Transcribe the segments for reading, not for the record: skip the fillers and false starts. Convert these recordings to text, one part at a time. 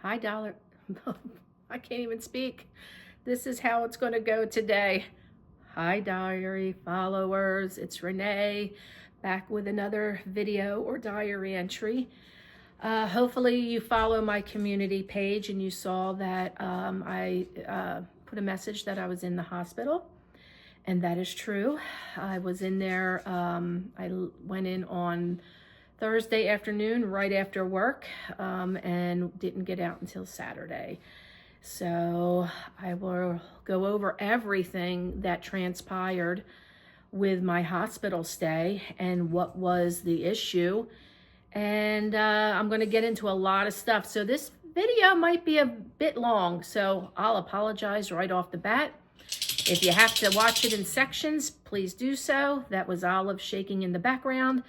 Hi, Dollar. I can't even speak. This is how it's going to go today. Hi, diary followers. It's Renee back with another video or diary entry. Hopefully you follow my community page and you saw that I put a message that I was in the hospital. And that is true. I was in there. I went in on Thursday afternoon, right after work, and didn't get out until Saturday. So I will go over everything that transpired with my hospital stay and what was the issue. And I'm going to get into a lot of stuff. So this video might be a bit long, so I'll apologize right off the bat. If you have to watch it in sections, please do so. That was Olive shaking in the background.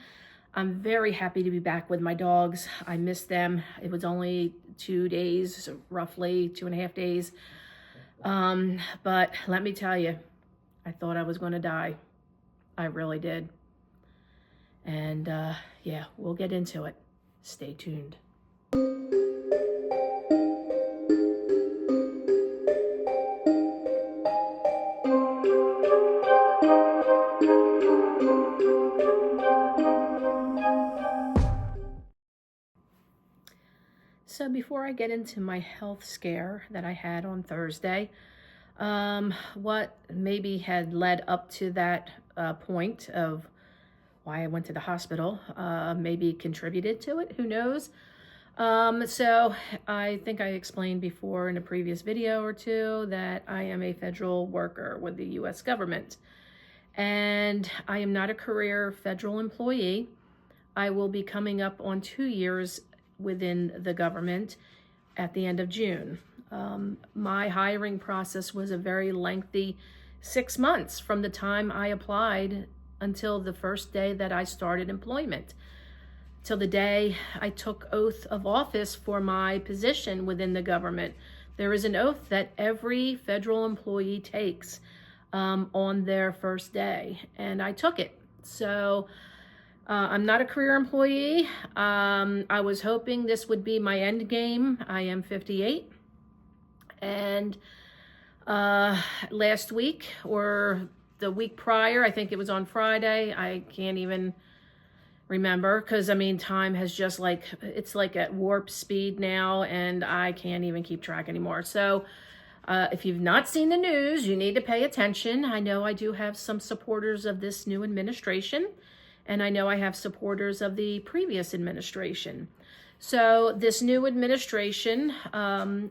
I'm very happy to be back with my dogs. I missed them. It was only 2 days, roughly 2.5 days. But let me tell you, I thought I was going to die. I really did. And yeah, we'll get into it. Stay tuned. So before I get into my health scare that I had on Thursday, what maybe had led up to that point of why I went to the hospital, maybe contributed to it, who knows? So I think I explained before in a previous video or two that I am a federal worker with the US government. And I am not a career federal employee. I will be coming up on 2 years within the government at the end of June. My hiring process was a very lengthy 6 months from the time I applied until the first day that I started employment, till the day I took oath of office for my position within the government. There is an oath that every federal employee takes on their first day, and I took it. So I'm not a career employee. I was hoping this would be my end game. I am 58. And last week or the week prior, I think it was on Friday, I can't even remember because, I mean, time has just it's like at warp speed now and I can't even keep track anymore. So if you've not seen the news, you need to pay attention. I know I do have some supporters of this new administration. And I know I have supporters of the previous administration. So this new administration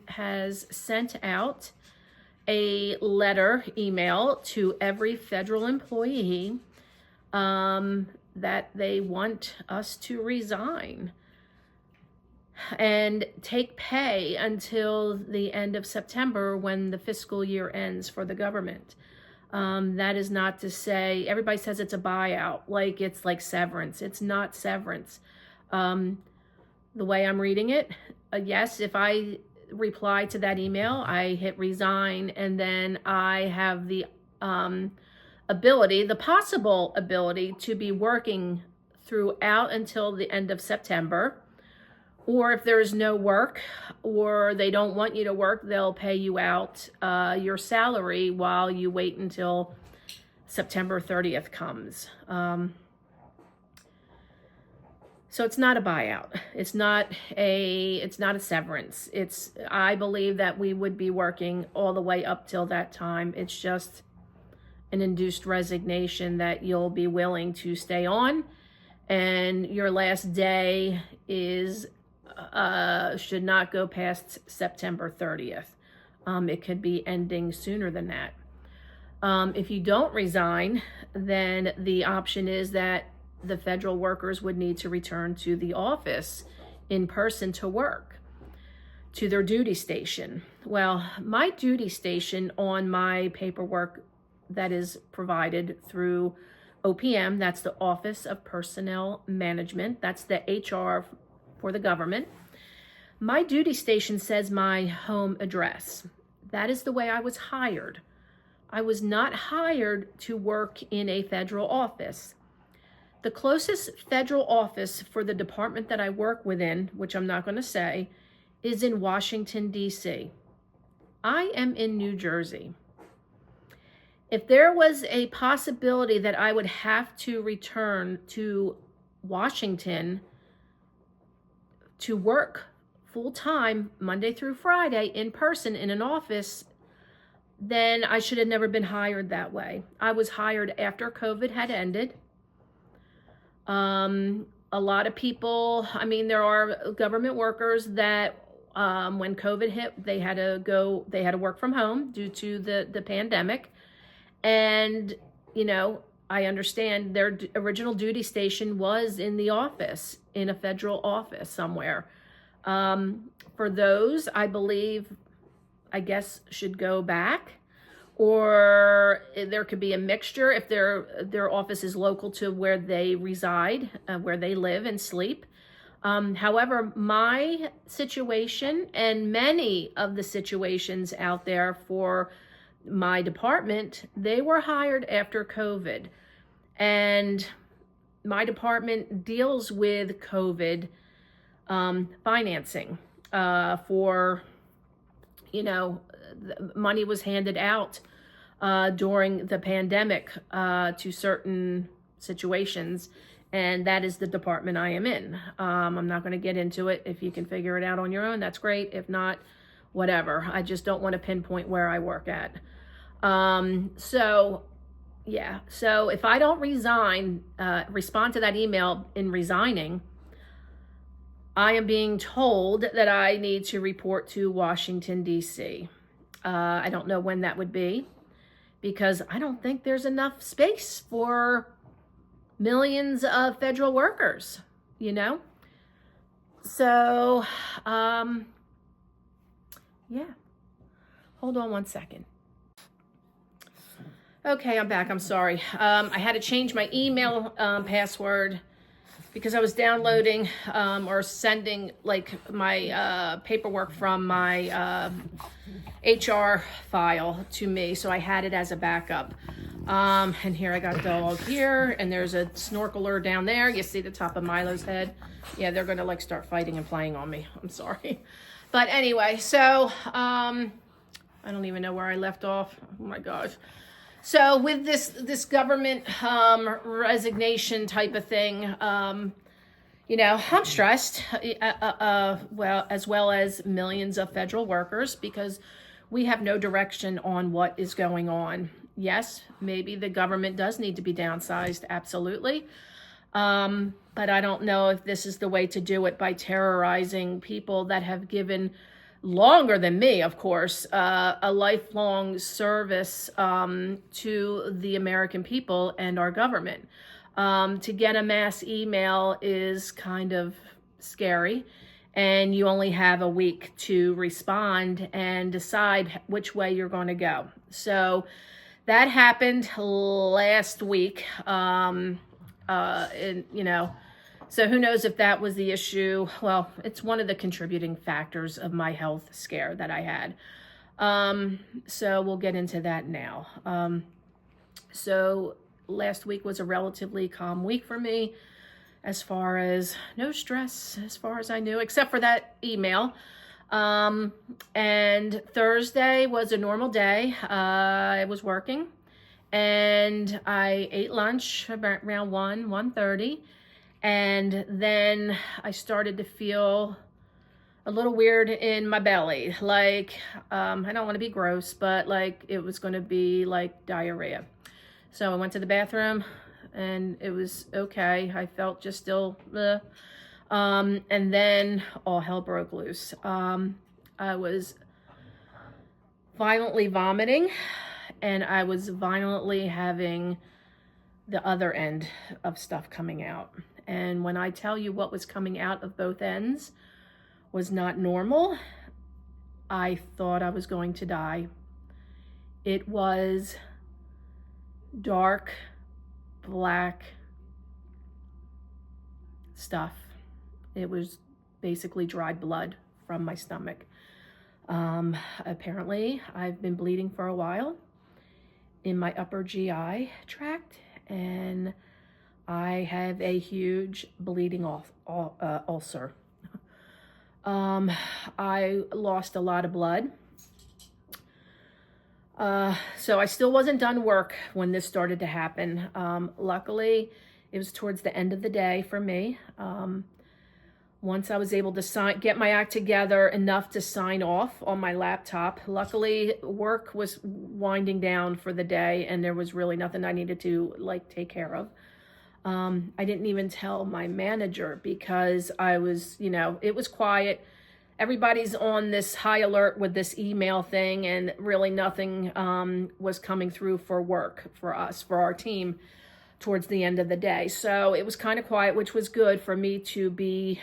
has sent out a email to every federal employee that they want us to resign and take pay until the end of September when the fiscal year ends for the government. That is not to say, everybody says it's a buyout, like it's like severance. It's not severance. The way I'm reading it, yes, if I reply to that email, I hit resign, and then I have the possible ability to be working throughout until the end of September. Or if there's no work or they don't want you to work, they'll pay you out your salary while you wait until September 30th comes. So it's not a buyout. It's not a severance. I believe that we would be working all the way up till that time. It's just an induced resignation that you'll be willing to stay on, and your last day should not go past September 30th. It could be ending sooner than that. If you don't resign, then the option is that the federal workers would need to return to the office in person to work, to their duty station. Well, my duty station on my paperwork that is provided through OPM, that's the Office of Personnel Management, that's the HR for the government. My duty station says my home address. That is the way I was hired. I was not hired to work in a federal office. The closest federal office for the department that I work within, which I'm not going to say, is in Washington, D.C. I am in New Jersey. If there was a possibility that I would have to return to Washington to work full-time Monday through Friday in person in an office, then I should have never been hired that way. I was hired after COVID had ended. A lot of people, I mean, there are government workers that when COVID hit, they had to work from home due to the pandemic. And, you know, I understand their original duty station was in the office, in a federal office somewhere. For those, I believe, I guess, should go back, or there could be a mixture if their office is local to where they reside, where they live and sleep. However, my situation and many of the situations out there for my department, they were hired after COVID. And my department deals with COVID financing for, you know, money was handed out during the pandemic to certain situations, and that is the department I am in. I'm not going to get into it. If you can figure it out on your own, that's great. If not, whatever. I just don't want to pinpoint where I work at. So yeah, so if I don't respond to that email in resigning, I am being told that I need to report to Washington, D.C. I don't know when that would be, because I don't think there's enough space for millions of federal workers, you know? So, yeah. Hold on one second. Okay, I'm back. I'm sorry. I had to change my email password because I was downloading or sending like my paperwork from my HR file to me, so I had it as a backup. And here I got dog here, and there's a snorkeler down there. You see the top of Milo's head? Yeah, they're gonna like start fighting and playing on me. I'm sorry. But anyway, so I don't even know where I left off. Oh my gosh. So with this government resignation type of thing, you know, I'm stressed, well, as well as millions of federal workers, because we have no direction on what is going on. Yes, maybe the government does need to be downsized, absolutely. But I don't know if this is the way to do it, by terrorizing people that have given longer than me, of course, a lifelong service to the American people and our government. To get a mass email is kind of scary, and you only have a week to respond and decide which way you're going to go. So that happened last week, and, you know, so who knows if that was the issue. Well, it's one of the contributing factors of my health scare that I had. So we'll get into that now. So last week was a relatively calm week for me, as far as no stress, as far as I knew, except for that email. And Thursday was a normal day. I was working, and I ate lunch around 1:30. And then I started to feel a little weird in my belly. Like, I don't want to be gross, but like it was going to be like diarrhea. So I went to the bathroom, and it was okay. I felt just still, and then all hell broke loose. I was violently vomiting, and I was violently having the other end of stuff coming out. And when I tell you what was coming out of both ends was not normal, I thought I was going to die. It was dark, black stuff. It was basically dried blood from my stomach. Apparently, I've been bleeding for a while in my upper GI tract, and I have a huge bleeding ulcer. I lost a lot of blood. So I still wasn't done work when this started to happen. Luckily, it was towards the end of the day for me. Once I was able to get my act together enough to sign off on my laptop, luckily work was winding down for the day and there was really nothing I needed to take care of. I didn't even tell my manager because I was, it was quiet. Everybody's on this high alert with this email thing, and really nothing was coming through for work for us, for our team, towards the end of the day. So it was kind of quiet, which was good for me to be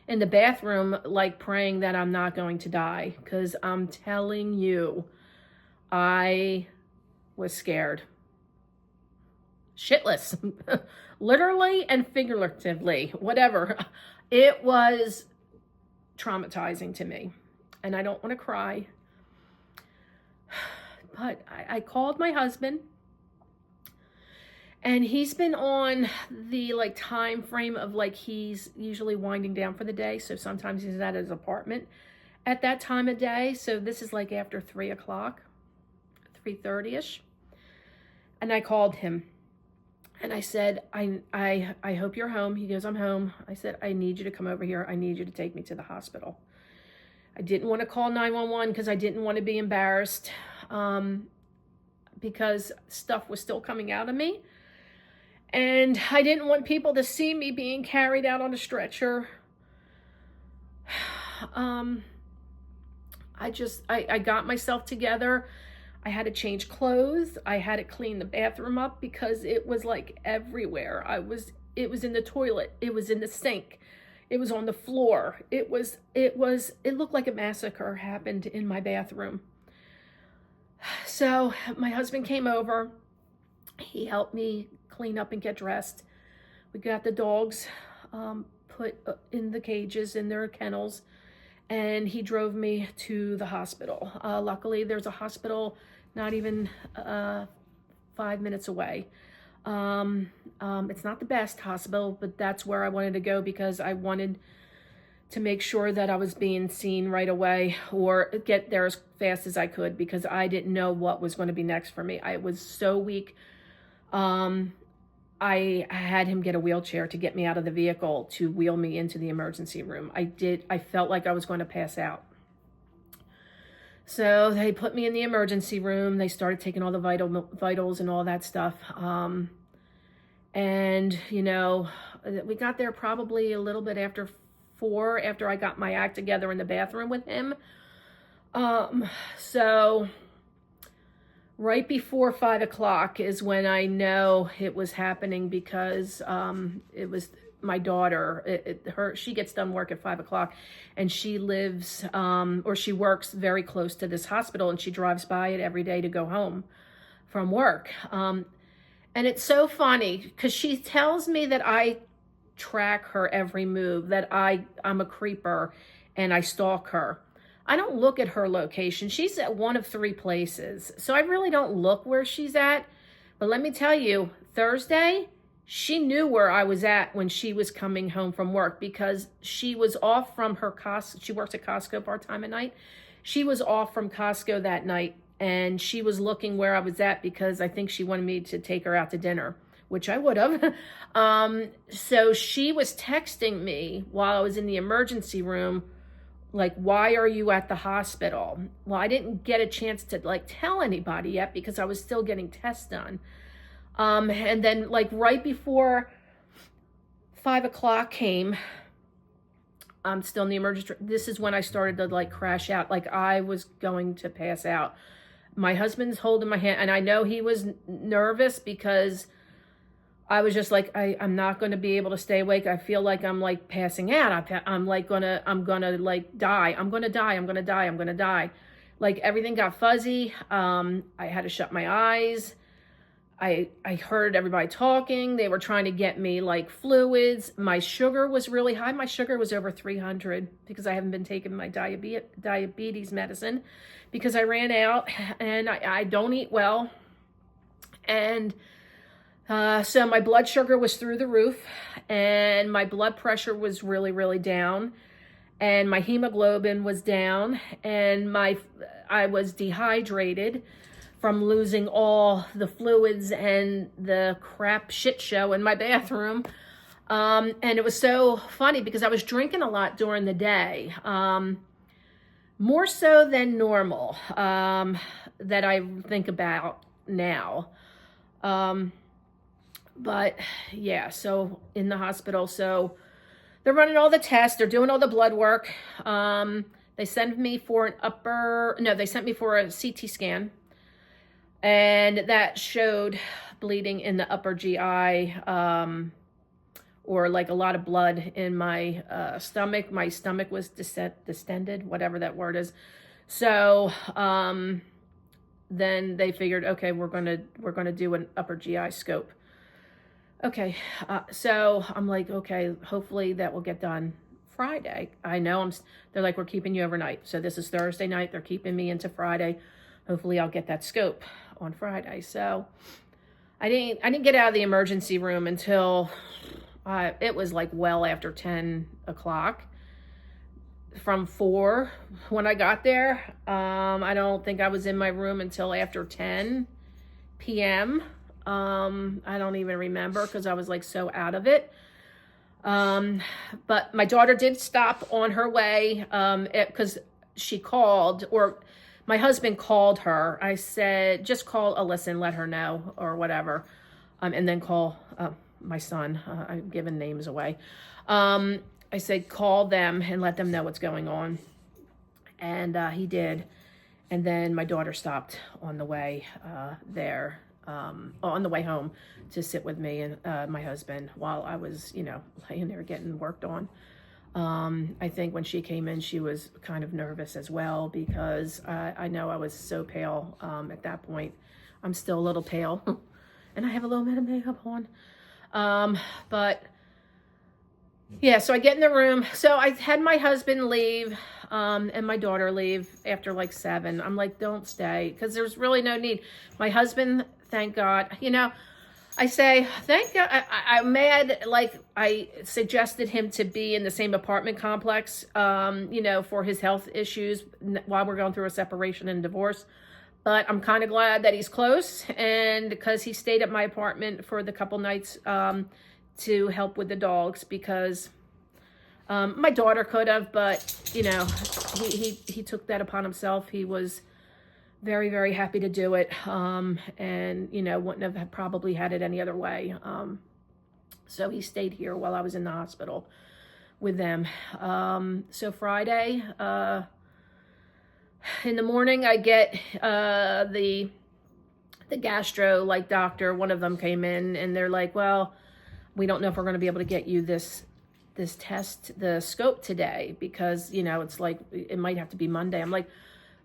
in the bathroom, praying that I'm not going to die. Because I'm telling you, I was scared. Shitless. Literally and figuratively, whatever. It was traumatizing to me, and I don't want to cry, but I called my husband, and he's been on the time frame of he's usually winding down for the day, so sometimes he's at his apartment at that time of day. So this is after 3 o'clock, 3:30ish, and I called him. And I said, I hope you're home. He goes, I'm home. I said, I need you to come over here. I need you to take me to the hospital. I didn't want to call 911 because I didn't want to be embarrassed, because stuff was still coming out of me. And I didn't want people to see me being carried out on a stretcher. I got myself together. I had to change clothes. I had to clean the bathroom up because it was everywhere. It was in the toilet. It was in the sink. It was on the floor. It looked like a massacre happened in my bathroom. So my husband came over. He helped me clean up and get dressed. We got the dogs put in the cages, in their kennels, and he drove me to the hospital. Luckily, there's a hospital not even 5 minutes away. It's not the best hospital, but that's where I wanted to go because I wanted to make sure that I was being seen right away or get there as fast as I could, because I didn't know what was going to be next for me. I was so weak. I had him get a wheelchair to get me out of the vehicle to wheel me into the emergency room. I felt like I was going to pass out. So they put me in the emergency room. They started taking all the vitals and all that stuff. And, we got there probably a little bit after 4, after I got my act together in the bathroom with him. So right before 5 o'clock is when I know it was happening, because it was my daughter. She gets done work at 5 o'clock, and she lives or she works very close to this hospital, and she drives by it every day to go home from work. And it's so funny because she tells me that I track her every move, that I'm a creeper and I stalk her. I don't look at her location. She's at one of 3 places, so I really don't look where she's at. But let me tell you, Thursday, she knew where I was at when she was coming home from work, because she was off from her Costco. She works at Costco part-time at night. She was off from Costco that night, and she was looking where I was at because I think she wanted me to take her out to dinner, which I would have. So she was texting me while I was in the emergency room, why are you at the hospital? Well, I didn't get a chance to tell anybody yet because I was still getting tests done. And then right before 5 o'clock came, I'm still in the emergency. This is when I started to crash out. I was going to pass out. My husband's holding my hand, and I know he was nervous because I was just I'm not going to be able to stay awake. I feel like I'm passing out. I'm gonna die. I'm going to die. Everything got fuzzy. I had to shut my eyes. I heard everybody talking. They were trying to get me fluids. My sugar was really high. My sugar was over 300 because I haven't been taking my diabetes medicine because I ran out, and I don't eat well. And so my blood sugar was through the roof, and my blood pressure was really, really down. and my hemoglobin was down, and I was dehydrated from losing all the fluids and the crap shit show in my bathroom. And it was so funny because I was drinking a lot during the day, more so than normal, that I think about now. But yeah, so in the hospital, so they're running all the tests, they're doing all the blood work. They sent me for they sent me for a CT scan, and that showed bleeding in the upper GI, or like a lot of blood in my stomach. My stomach was distended, whatever that word is. So then they figured, okay, we're gonna do an upper GI scope. Okay, so I'm like, okay, hopefully that will get done Friday. I know they're like, we're keeping you overnight. So this is Thursday night. They're keeping me into Friday. Hopefully I'll get that scope on Friday. So I didn't get out of the emergency room until it was like well after 10 o'clock. From 4 when I got there. I don't think I was in my room until after 10 p.m. I don't even remember because I was like so out of it. But my daughter did stop on her way because she called, or my husband called her. I said, just call Alyssa and let her know or whatever. And then call my son. I'm giving names away. I said, call them and let them know what's going on. And he did. And then my daughter stopped on the way there. On the way home to sit with me and my husband while I was, laying there getting worked on. I think when she came in, she was kind of nervous as well because I know I was so pale at that point. I'm still a little pale and I have a little bit of makeup on. But yeah, so I get in the room. So I had my husband leave and my daughter leave after like 7. I'm like, don't stay because there's really no need. My husband, thank God, I say, thank God. I'm mad, like I suggested him to be in the same apartment complex, for his health issues while we're going through a separation and divorce. But I'm kind of glad that he's close, and because he stayed at my apartment for the couple nights to help with the dogs, because my daughter could have, but, he took that upon himself. He was very, very happy to do it, and, wouldn't have probably had it any other way. So he stayed here while I was in the hospital with them. So Friday, in the morning, I get the gastro, doctor. One of them came in, and they're like, well, we don't know if we're going to be able to get you this test, the scope today, because, it's like, it might have to be Monday. I'm like,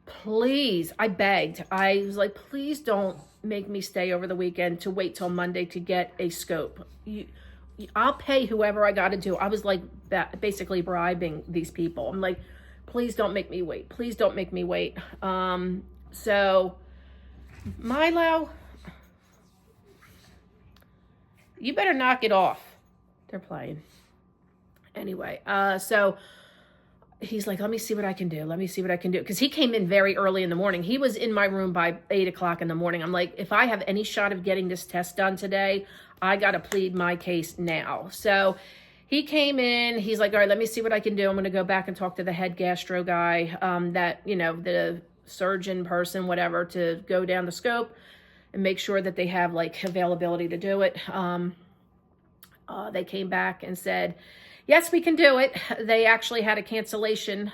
please, I begged. I was like, please don't make me stay over the weekend to wait till Monday to get a scope. I'll pay whoever I got to do. I was like basically bribing these people. I'm like, please don't make me wait. Please don't make me wait. So Milo, you better knock it off. They're playing. Anyway, so he's like, let me see what I can do. Let me see what I can do. Because he came in very early in the morning. He was in my room by 8 o'clock in the morning. I'm like, if I have any shot of getting this test done today, I got to plead my case now. So he came in. He's like, all right, let me see what I can do. I'm going to go back and talk to the head gastro guy, the surgeon person, whatever, to go down the scope and make sure that they have availability to do it. They came back and said, yes, we can do it. They actually had a cancellation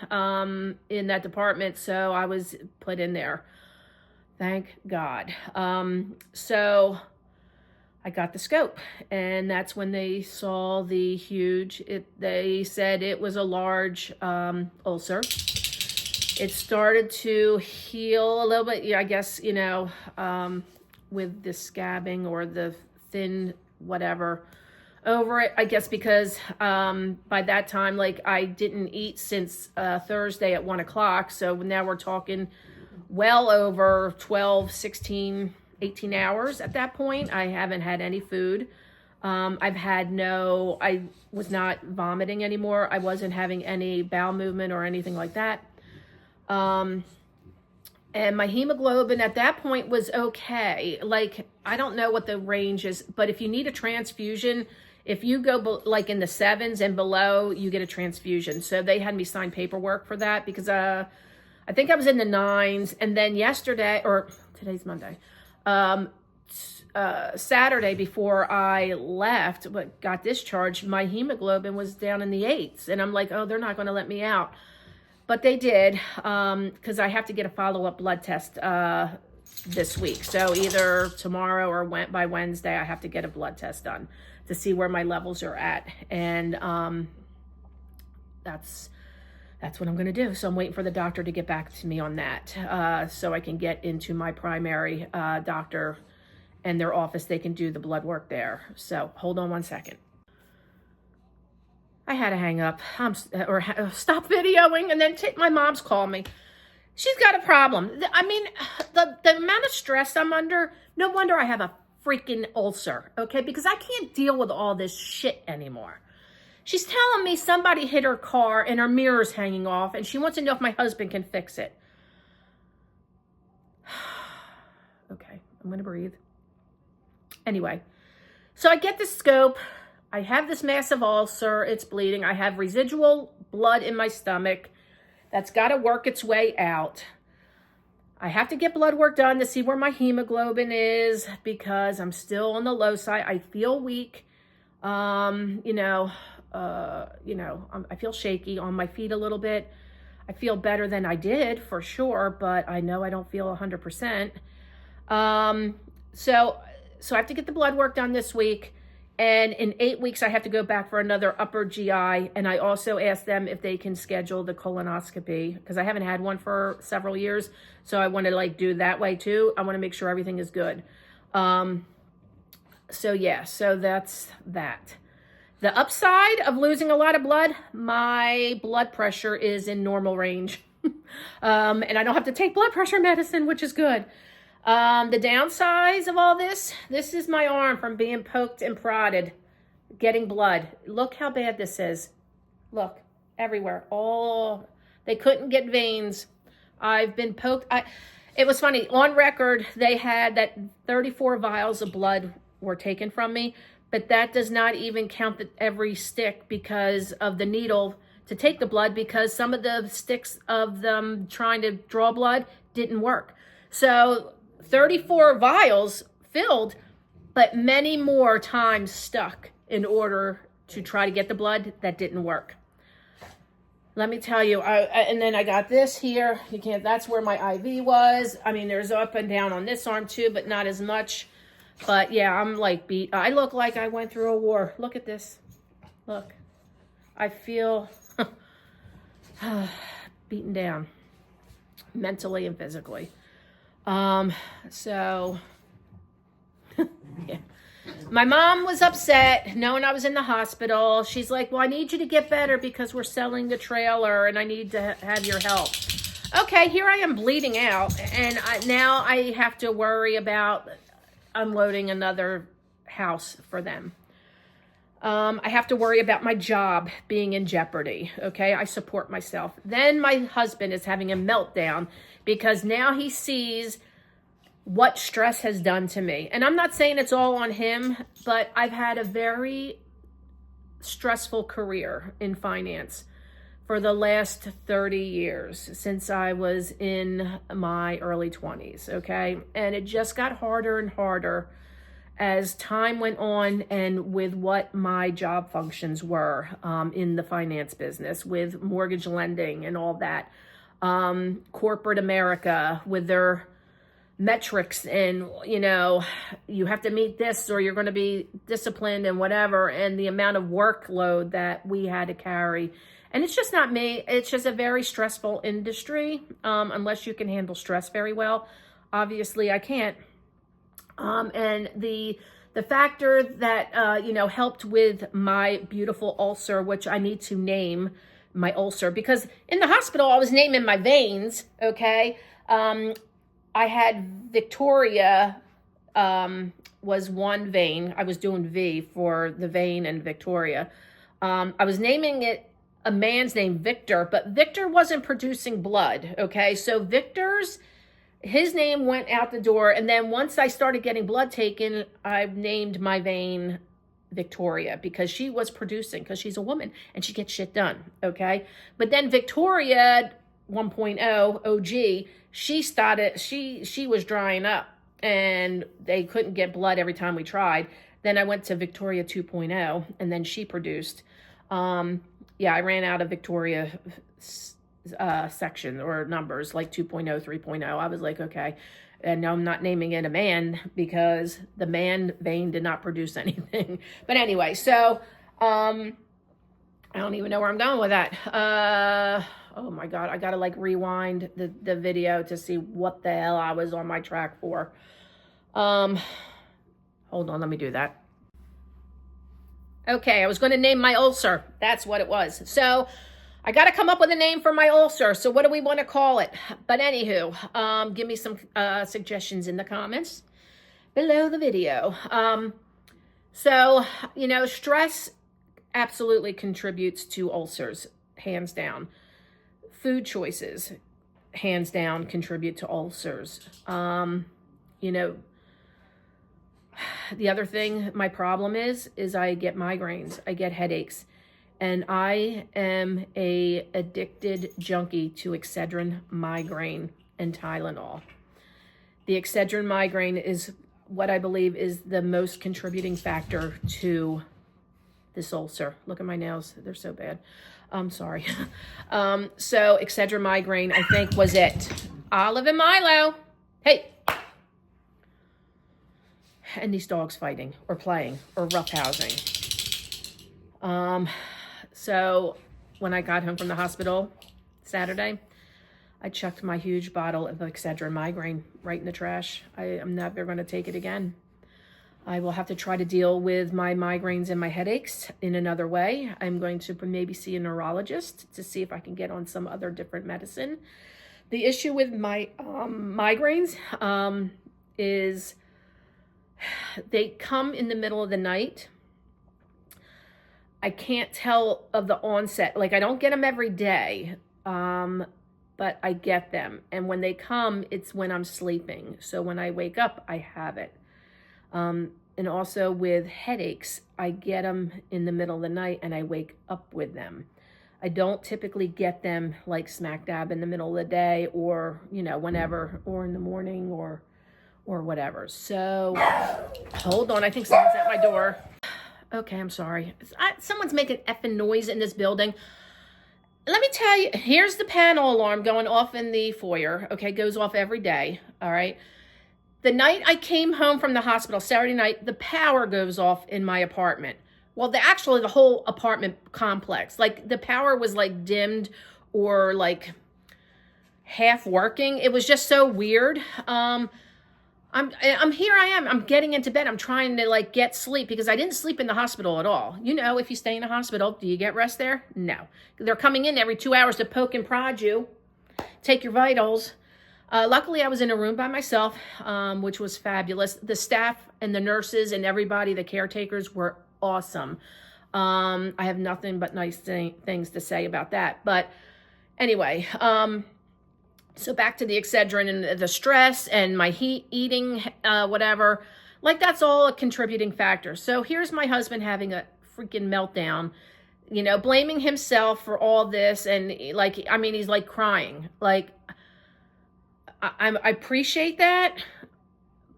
in that department, so I was put in there. Thank God. So I got the scope, and that's when they saw the huge, they said it was a large ulcer. It started to heal a little bit, I guess, with the scabbing or the thin whatever over it, I guess, because by that time, I didn't eat since Thursday at 1 o'clock. So now we're talking well over 12, 16, 18 hours at that point. I haven't had any food. I was not vomiting anymore. I wasn't having any bowel movement or anything like that. And my hemoglobin at that point was okay. Like, I don't know what the range is, but if you need a transfusion, if you go like in the 7s and below, you get a transfusion. So they had me sign paperwork for that because I think I was in the 9s. And then yesterday, or today's Monday, Saturday before I left, but got discharged, my hemoglobin was down in the 8s. And I'm like, oh, they're not going to let me out. But they did, because I have to get a follow-up blood test this week. So either tomorrow or by Wednesday, I have to get a blood test done to see where my levels are at. And that's what I'm going to do. So I'm waiting for the doctor to get back to me on that, so I can get into my primary doctor and their office. They can do the blood work there. So hold on one second. I had to hang up or stop videoing, and then my mom's called me. She's got a problem. I mean, the amount of stress I'm under, no wonder I have a freaking ulcer, okay? Because I can't deal with all this shit anymore. She's telling me somebody hit her car and her mirror's hanging off, and she wants to know if my husband can fix it. Okay, I'm going to breathe. Anyway, so I get the scope. I have this massive ulcer. It's bleeding. I have residual blood in my stomach that's got to work its way out. I have to get blood work done to see where my hemoglobin is because I'm still on the low side. I feel weak. I feel shaky on my feet a little bit. I feel better than I did for sure, but I know I don't feel 100%. So I have to get the blood work done this week. And in 8 weeks, I have to go back for another upper GI. And I also asked them if they can schedule the colonoscopy because I haven't had one for several years. So I want to do that way too. I want to make sure everything is good. So that's that. The upside of losing a lot of blood, my blood pressure is in normal range. And I don't have to take blood pressure medicine, which is good. The downsides of all this is my arm from being poked and prodded, getting blood. Look how bad this is. Look, everywhere. Oh, they couldn't get veins. I've been poked. It was funny. On record, they had that 34 vials of blood were taken from me, but that does not even count every stick because of the needle to take the blood, because some of the sticks of them trying to draw blood didn't work. So 34 vials filled, but many more times stuck in order to try to get the blood that didn't work. Let me tell you, and then I got this here. That's where my IV was. I mean, there's up and down on this arm too, but not as much. But yeah, I'm beat. I look like I went through a war. Look at this. Look. I feel beaten down mentally and physically. So, yeah. My mom was upset knowing I was in the hospital. She's like, well, I need you to get better because we're selling the trailer and I need to have your help. Okay, here I am bleeding out, and now I have to worry about unloading another house for them. I have to worry about my job being in jeopardy. Okay, I support myself. Then my husband is having a meltdown because now he sees what stress has done to me. And I'm not saying it's all on him, but I've had a very stressful career in finance for the last 30 years since I was in my early 20s, okay? And it just got harder and harder as time went on and with what my job functions were in the finance business, with mortgage lending and all that. Corporate America with their metrics and, you have to meet this or you're going to be disciplined and whatever, and the amount of workload that we had to carry. And it's just not me. It's just a very stressful industry, unless you can handle stress very well. Obviously, I can't. And the factor that, helped with my beautiful ulcer, which I need to name my ulcer, because in the hospital, I was naming my veins, okay? I had Victoria was one vein. I was doing V for the vein and Victoria. I was naming it a man's name, Victor, but Victor wasn't producing blood, okay? So his name went out the door, and then once I started getting blood taken, I named my vein Victoria because she was producing, because she's a woman and she gets shit done, okay? But then Victoria 1.0 OG, she was drying up and they couldn't get blood every time we tried. Then I went to Victoria 2.0 and then she produced. Yeah, I ran out of Victoria section or numbers like 2.0, 3.0. I was like, okay. And I'm not naming it a man because the man vein did not produce anything. But anyway, so I don't even know where I'm going with that. Oh my God, I gotta like rewind the video to see what the hell I was on my track for. Hold on, let me do that. Okay, I was going to name my ulcer. That's what it was. So I got to come up with a name for my ulcer. So what do we want to call it? But anywho, give me some suggestions in the comments below the video. So, you know, stress absolutely contributes to ulcers, hands down. Food choices, hands down, contribute to ulcers. You know, the other thing, my problem is I get migraines, I get headaches, and I am a addicted junkie to Excedrin migraine and Tylenol. The Excedrin migraine is what I believe is the most contributing factor to this ulcer. Look at my nails, they're so bad. I'm sorry. So Excedrin migraine, I think, was it. Olive and Milo. Hey. And these dogs fighting or playing or roughhousing. So when I got home from the hospital Saturday, I chucked my huge bottle of Excedrin migraine right in the trash. I'm never going to take it again. I will have to try to deal with my migraines and my headaches in another way. I'm going to maybe see a neurologist to see if I can get on some other different medicine. The issue with my migraines is they come in the middle of the night. I can't tell of the onset. Like, I don't get them every day, but I get them. And when they come, it's when I'm sleeping. So when I wake up, I have it. And also with headaches, I get them in the middle of the night and I wake up with them. I don't typically get them like smack dab in the middle of the day or, you know, whenever, or in the morning or whatever. So hold on, I think someone's at my door. Okay, I'm sorry. Someone's making effing noise in this building. Let me tell you, here's the panel alarm going off in the foyer. Okay, goes off every day, all right? The night I came home from the hospital, Saturday night, the power goes off in my apartment. Well, actually the whole apartment complex. Like, the power was like dimmed or like half working. It was just so weird. I'm here. I am. I'm getting into bed. I'm trying to like get sleep because I didn't sleep in the hospital at all. You know, if you stay in a hospital, do you get rest there? No. They're coming in every 2 hours to poke and prod you, take your vitals. Luckily, I was in a room by myself, which was fabulous. The staff and the nurses and everybody, the caretakers, were awesome. I have nothing but nice things to say about that. But anyway, so back to the Excedrin and the stress and my eating, whatever. Like, that's all a contributing factor. So here's my husband having a freaking meltdown, you know, blaming himself for all this. And like, I mean, he's like crying. Like, I appreciate that,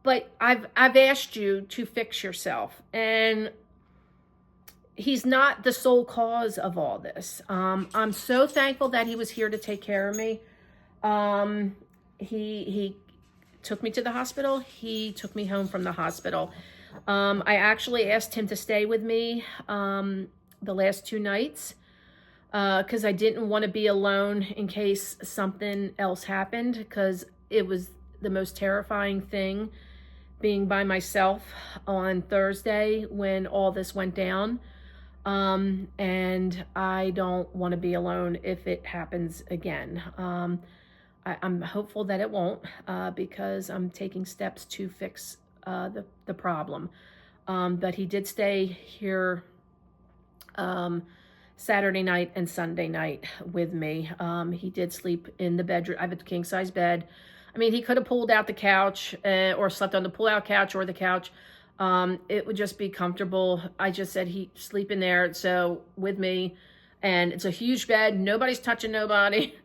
but I've asked you to fix yourself, and he's not the sole cause of all this. I'm so thankful that he was here to take care of me. He took me to the hospital. He took me home from the hospital. I actually asked him to stay with me the last 2 nights because I didn't want to be alone in case something else happened, because it was the most terrifying thing being by myself on Thursday when all this went down. And I don't want to be alone if it happens again. I'm hopeful that it won't, because I'm taking steps to fix the problem. But he did stay here Saturday night and Sunday night with me. He did sleep in the bedroom. I have a king size bed. I mean, he could have pulled out the couch or slept on the pull out couch or the couch. It would just be comfortable. I just said he sleep in there. So with me, and it's a huge bed. Nobody's touching nobody.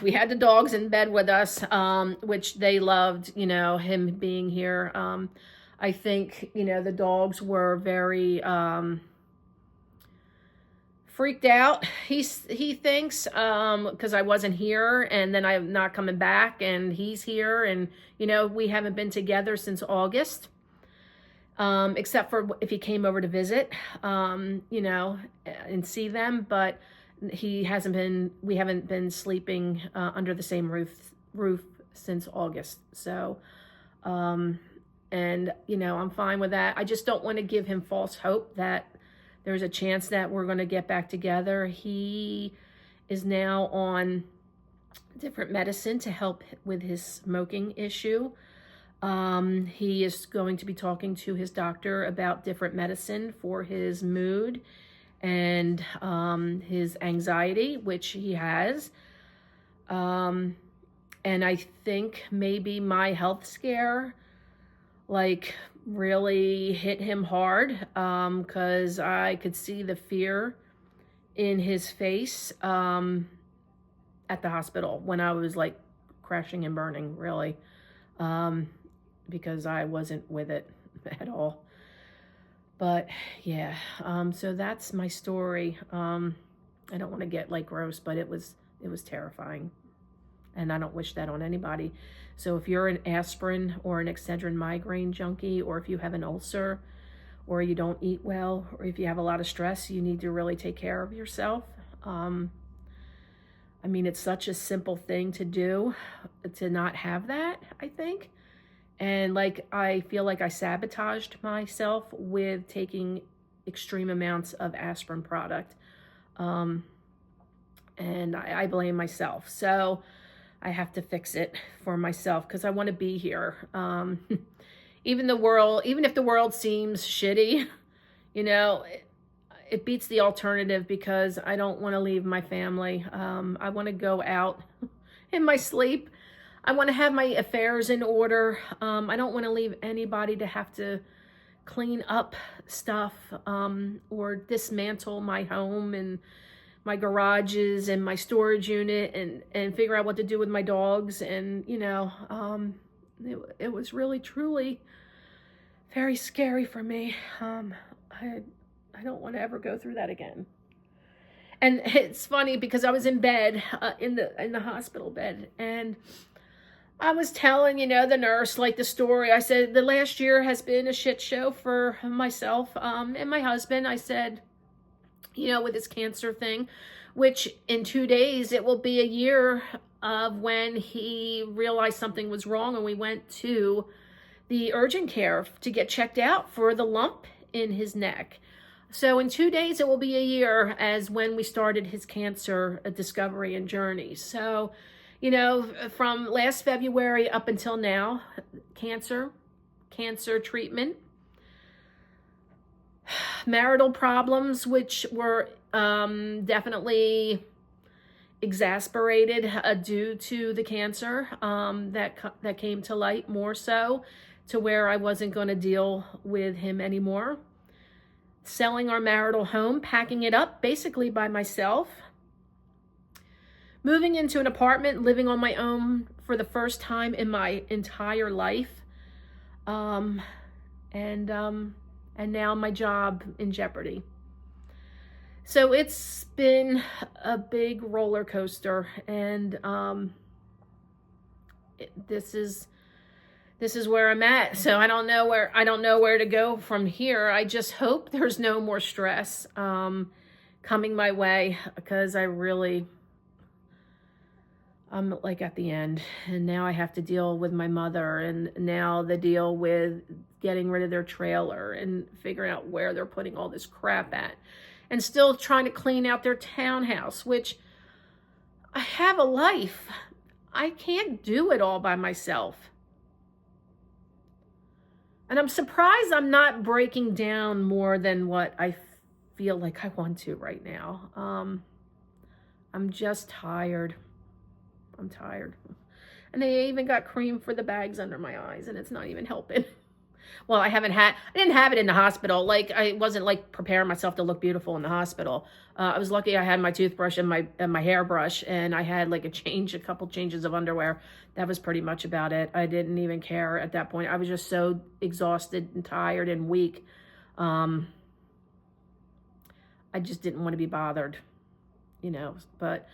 We had the dogs in bed with us, which they loved, you know, him being here. I think, you know, the dogs were very freaked out. He thinks because I wasn't here, and then I'm not coming back, and he's here, and you know, we haven't been together since August, except for if he came over to visit, you know, and see them. But we haven't been sleeping under the same roof since August. So, and you know, I'm fine with that. I just don't want to give him false hope that there's a chance that we're going to get back together. He is now on different medicine to help with his smoking issue. He is going to be talking to his doctor about different medicine for his mood and his anxiety, which he has. And I think maybe my health scare, like, really hit him hard, because I could see the fear in his face at the hospital when I was like crashing and burning, really, because I wasn't with it at all. But yeah, so that's my story. I don't want to get like gross, but it was terrifying, and I don't wish that on anybody. So if you're an aspirin or an Excedrin migraine junkie, or if you have an ulcer, or you don't eat well, or if you have a lot of stress, you need to really take care of yourself. I mean, it's such a simple thing to do, to not have that, I think. And like, I feel like I sabotaged myself with taking extreme amounts of aspirin product. And I blame myself. So I have to fix it for myself, because I want to be here. Even if the world seems shitty, you know, it beats the alternative, because I don't want to leave my family. I want to go out in my sleep. I want to have my affairs in order. I don't want to leave anybody to have to clean up stuff, or dismantle my home and my garages and my storage unit, and figure out what to do with my dogs. And, you know, it was really, truly very scary for me. I don't want to ever go through that again. And it's funny, because I was in bed, in the hospital bed, and I was telling, you know, the nurse, like, the story. I said, the last year has been a shit show for myself, and my husband. I said, you know, with this cancer thing, which in 2 days, it will be a year of when he realized something was wrong, and we went to the urgent care to get checked out for the lump in his neck. So in 2 days, it will be a year as when we started his cancer discovery and journey. So, you know, from last February up until now, cancer treatment, marital problems, which were definitely exasperated due to the cancer, that came to light more so, to where I wasn't going to deal with him anymore. Selling our marital home, packing it up basically by myself, moving into an apartment, living on my own for the first time in my entire life, and now my job in jeopardy. So it's been a big roller coaster, and this is where I'm at. So I don't know where to go from here. I just hope there's no more stress coming my way, because I'm like at the end, and now I have to deal with my mother, and now the deal with getting rid of their trailer and figuring out where they're putting all this crap at, and still trying to clean out their townhouse, which I have a life. I can't do it all by myself. And I'm surprised I'm not breaking down more than what I feel like I want to right now. I'm just tired. I'm tired. And they even got cream for the bags under my eyes, and it's not even helping. Well, I didn't have it in the hospital. Like, I wasn't like preparing myself to look beautiful in the hospital. I was lucky I had my toothbrush and my hairbrush, and I had like a couple changes of underwear. That was pretty much about it. I didn't even care at that point. I was just so exhausted and tired and weak. I just didn't want to be bothered, you know, but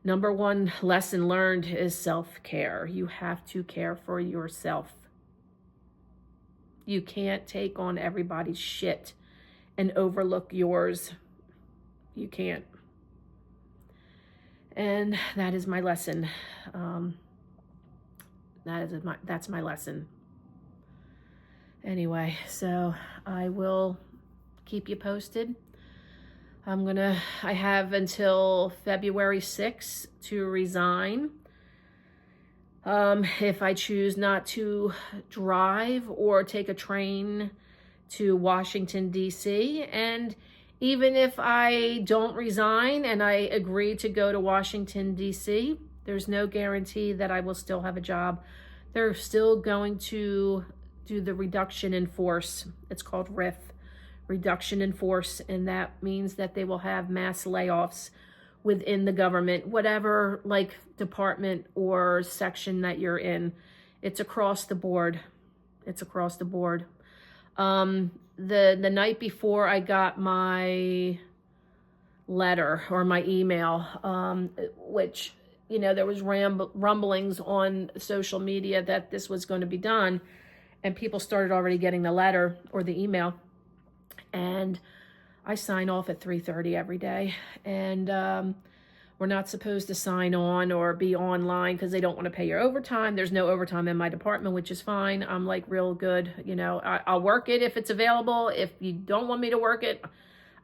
number one lesson learned is self-care. You have to care for yourself. You can't take on everybody's shit and overlook yours. You can't. And that is my lesson. That's my lesson. Anyway, so I will keep you posted. I have until February 6th to resign. If I choose not to drive or take a train to Washington, D.C. And even if I don't resign and I agree to go to Washington, D.C., there's no guarantee that I will still have a job. They're still going to do the reduction in force. It's called RIF, reduction in force, and that means that they will have mass layoffs within the government, whatever like department or section that you're in. It's across the board. It's across the board. The night before I got my letter or my email, which, you know, there was rumblings on social media that this was going to be done, and people started already getting the letter or the email. And I sign off at 3:30 every day, and we're not supposed to sign on or be online because they don't want to pay your overtime. There's no overtime in my department, which is fine. I'm like real good, you know. I'll work it if it's available. If you don't want me to work it,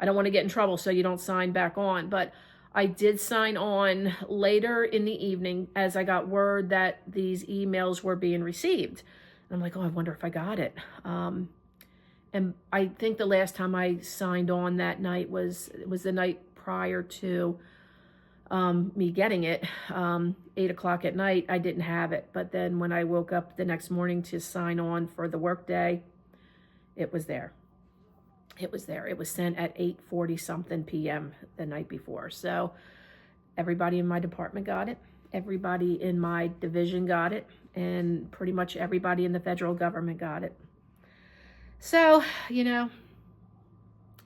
I don't want to get in trouble, so you don't sign back on. But I did sign on later in the evening as I got word that these emails were being received. And I'm like, oh, I wonder if I got it. And I think the last time I signed on that night was the night prior to me getting it, 8 o'clock at night. I didn't have it. But then when I woke up the next morning to sign on for the workday, it was there. It was there. It was sent at 8:40 something p.m. the night before. So everybody in my department got it. Everybody in my division got it. And pretty much everybody in the federal government got it. So, you know,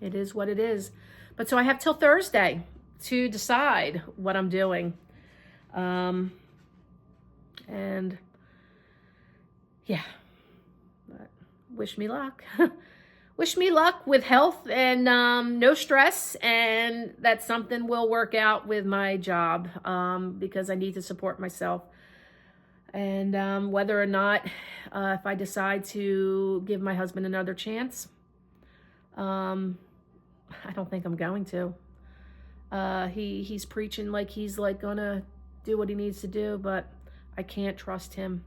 it is what it is. But so I have till Thursday to decide what I'm doing. And yeah, but wish me luck. Wish me luck with health and no stress, and that something will work out with my job, because I need to support myself. And whether or not, if I decide to give my husband another chance, I don't think I'm going to. He's preaching like he's like gonna do what he needs to do, but I can't trust him.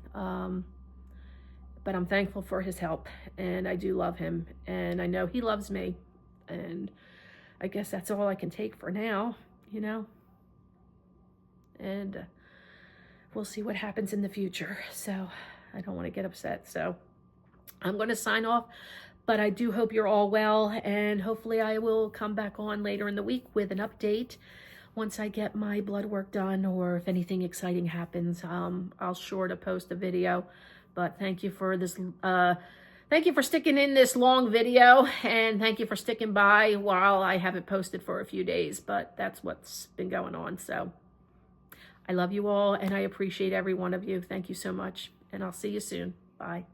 But I'm thankful for his help, and I do love him, and I know he loves me, and I guess that's all I can take for now, you know. And we'll see what happens in the future. So I don't want to get upset. So I'm going to sign off, but I do hope you're all well, and hopefully I will come back on later in the week with an update once I get my blood work done, or if anything exciting happens. I'll sure to post a video. But thank you for this. Thank you for sticking in this long video, and thank you for sticking by while I haven't posted for a few days. But that's what's been going on. So I love you all, and I appreciate every one of you. Thank you so much, and I'll see you soon. Bye.